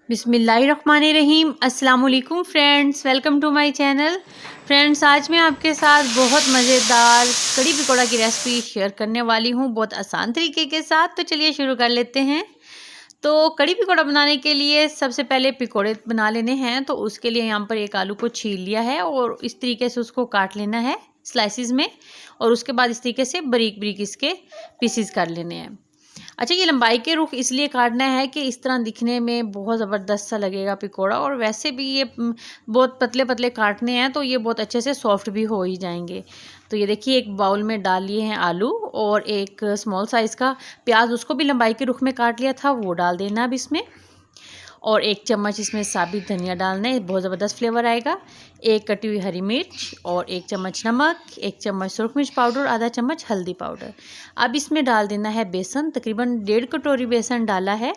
बिस्मिल्लाहिर्रहमानिर्रहीम। अस्सलाम वालेकुम friends, welcome to my channel. Friends, आज मैं आपके साथ बहुत मज़ेदार कड़ी पकौड़ा की रेसिपी शेयर करने वाली हूँ, बहुत आसान तरीके के साथ। तो चलिए शुरू कर लेते हैं। तो कड़ी पकौड़ा बनाने के लिए सबसे पहले पकौड़े बना लेने हैं। तो उसके लिए यहाँ पर एक आलू को छील लिया है और इस तरीके से उसको काट लेना है स्लाइसिस में, और उसके बाद इस तरीके से बारीक बारीक इसके पीसीज कर लेने हैं। अच्छा, ये लंबाई के रुख इसलिए काटना है कि इस तरह दिखने में बहुत ज़बरदस्त सा लगेगा पकौड़ा, और वैसे भी ये बहुत पतले पतले काटने हैं तो ये बहुत अच्छे से सॉफ्ट भी हो ही जाएंगे। तो ये देखिए, एक बाउल में डाल लिए हैं आलू और एक स्मॉल साइज़ का प्याज, उसको भी लंबाई के रुख में काट लिया था, वो डाल देना अब इसमें। और एक चम्मच इसमें साबित धनिया डालना है, बहुत ज़बरदस्त फ्लेवर आएगा। एक कटी हुई हरी मिर्च और एक चम्मच नमक, एक चम्मच सुरख मिर्च पाउडर, आधा चम्मच हल्दी पाउडर। अब इसमें डाल देना है बेसन, तकरीबन 1.5 कटोरी बेसन डाला है।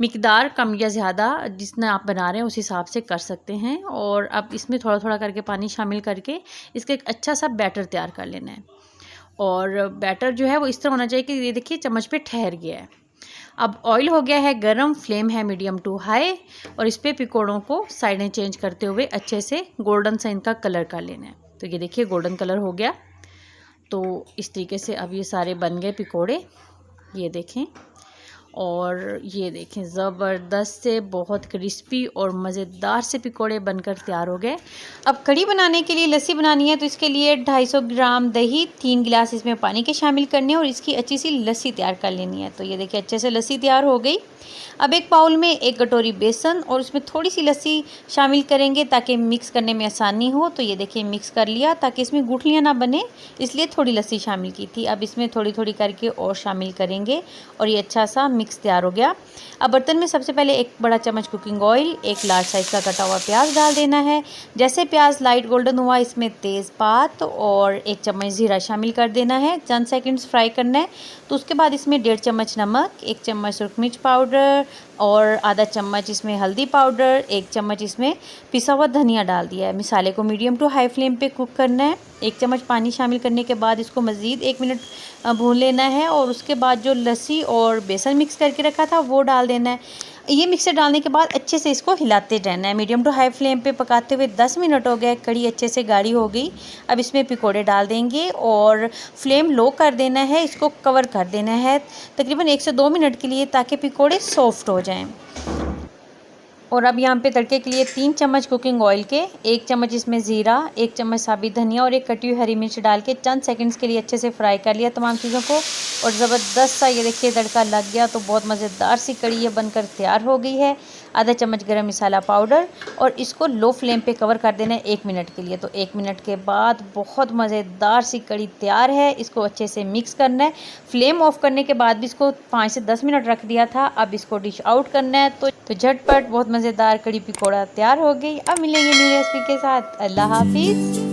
मिकदार कम या ज़्यादा जितना आप बना रहे हैं उस हिसाब से कर सकते हैं। और अब इसमें थोड़ा थोड़ा करके पानी शामिल करके इसका एक अच्छा सा बैटर तैयार कर लेना है। और बैटर जो है वो इस तरह होना चाहिए कि ये देखिए चम्मच पे ठहर गया है। अब ऑयल हो गया है गरम, फ्लेम है मीडियम टू हाई, और इस पे पकौड़ों को साइडें चेंज करते हुए अच्छे से गोल्डन सा इनका कलर कर लेना है। तो ये देखिए गोल्डन कलर हो गया। तो इस तरीके से अब ये सारे बन गए पकौड़े, ये देखें। और ये देखें, ज़बरदस्त से बहुत क्रिस्पी और मज़ेदार से पकौड़े बनकर तैयार हो गए। अब कड़ी बनाने के लिए लस्सी बनानी है, तो इसके लिए 250 ग्राम दही, 3 गिलास इसमें पानी के शामिल करने हैं और इसकी अच्छी सी लस्सी तैयार कर लेनी है। तो ये देखिए अच्छे से लस्सी तैयार हो गई। अब एक बाउल में 1 कटोरी बेसन और उसमें थोड़ी सी लस्सी शामिल करेंगे ताकि मिक्स करने में आसानी हो। तो ये देखिए मिक्स कर लिया, ताकि इसमें गुठलियाँ ना बने, इसलिए थोड़ी लस्सी शामिल की थी। अब इसमें थोड़ी थोड़ी करके और शामिल करेंगे और ये अच्छा सा मिक्स तैयार हो गया। अब बर्तन में सबसे पहले 1 बड़ा चम्मच कुकिंग ऑयल, 1 लार्ज साइज़ का कटा हुआ प्याज डाल देना है। जैसे प्याज लाइट गोल्डन हुआ, इसमें तेज़पात और 1 चम्मच ज़ीरा शामिल कर देना है, चंद सेकंड्स फ्राई करना है। तो उसके बाद इसमें 1.5 चम्मच नमक, 1 चम्मच सुरख मिर्च पाउडर और आधा चम्मच इसमें हल्दी पाउडर, 1 चम्मच इसमें पिसा हुआ धनिया डाल दिया है। मसाले को मीडियम टू हाई फ्लेम पे कुक करना है। 1 चम्मच पानी शामिल करने के बाद इसको मज़ीद 1 मिनट भून लेना है, और उसके बाद जो लस्सी और बेसन मिक्स करके रखा था वो डाल देना है। ये मिक्सर डालने के बाद अच्छे से इसको हिलाते रहना है। मीडियम टू हाई फ्लेम पे पकाते हुए 10 मिनट हो गए, कड़ी अच्छे से गाढ़ी हो गई। अब इसमें पकौड़े डाल देंगे और फ्लेम लो कर देना है, इसको कवर कर देना है तकरीबन 1 से 2 मिनट के लिए, ताकि पकौड़े सॉफ्ट हो जाएं। और अब यहाँ पे तड़के के लिए 3 चम्मच कुकिंग ऑयल के, 1 चम्मच इसमें ज़ीरा, 1 चम्मच साबित धनिया और 1 कटी हुई हरी मिर्च डाल के चंद सेकंड्स के लिए अच्छे से फ्राई कर लिया तमाम चीज़ों को। और ज़बरदस्त सा ये देखिए तड़का लग गया। तो बहुत मज़ेदार सी कड़ी ये बनकर तैयार हो गई है। आधा चम्मच गरम मसाला पाउडर, और इसको लो फ्लेम पे कवर कर देना है 1 मिनट के लिए। तो 1 मिनट के बाद बहुत मज़ेदार सी कड़ी तैयार है। इसको अच्छे से मिक्स करना है। फ्लेम ऑफ करने के बाद भी इसको 5 से 10 मिनट रख दिया था। अब इसको डिश आउट करना है। तो झटपट बहुत मज़ेदार कड़ी पकौड़ा तैयार हो गई। अब मिलेंगे न्यू रेसिपी के साथ। अल्लाह हाफिज़।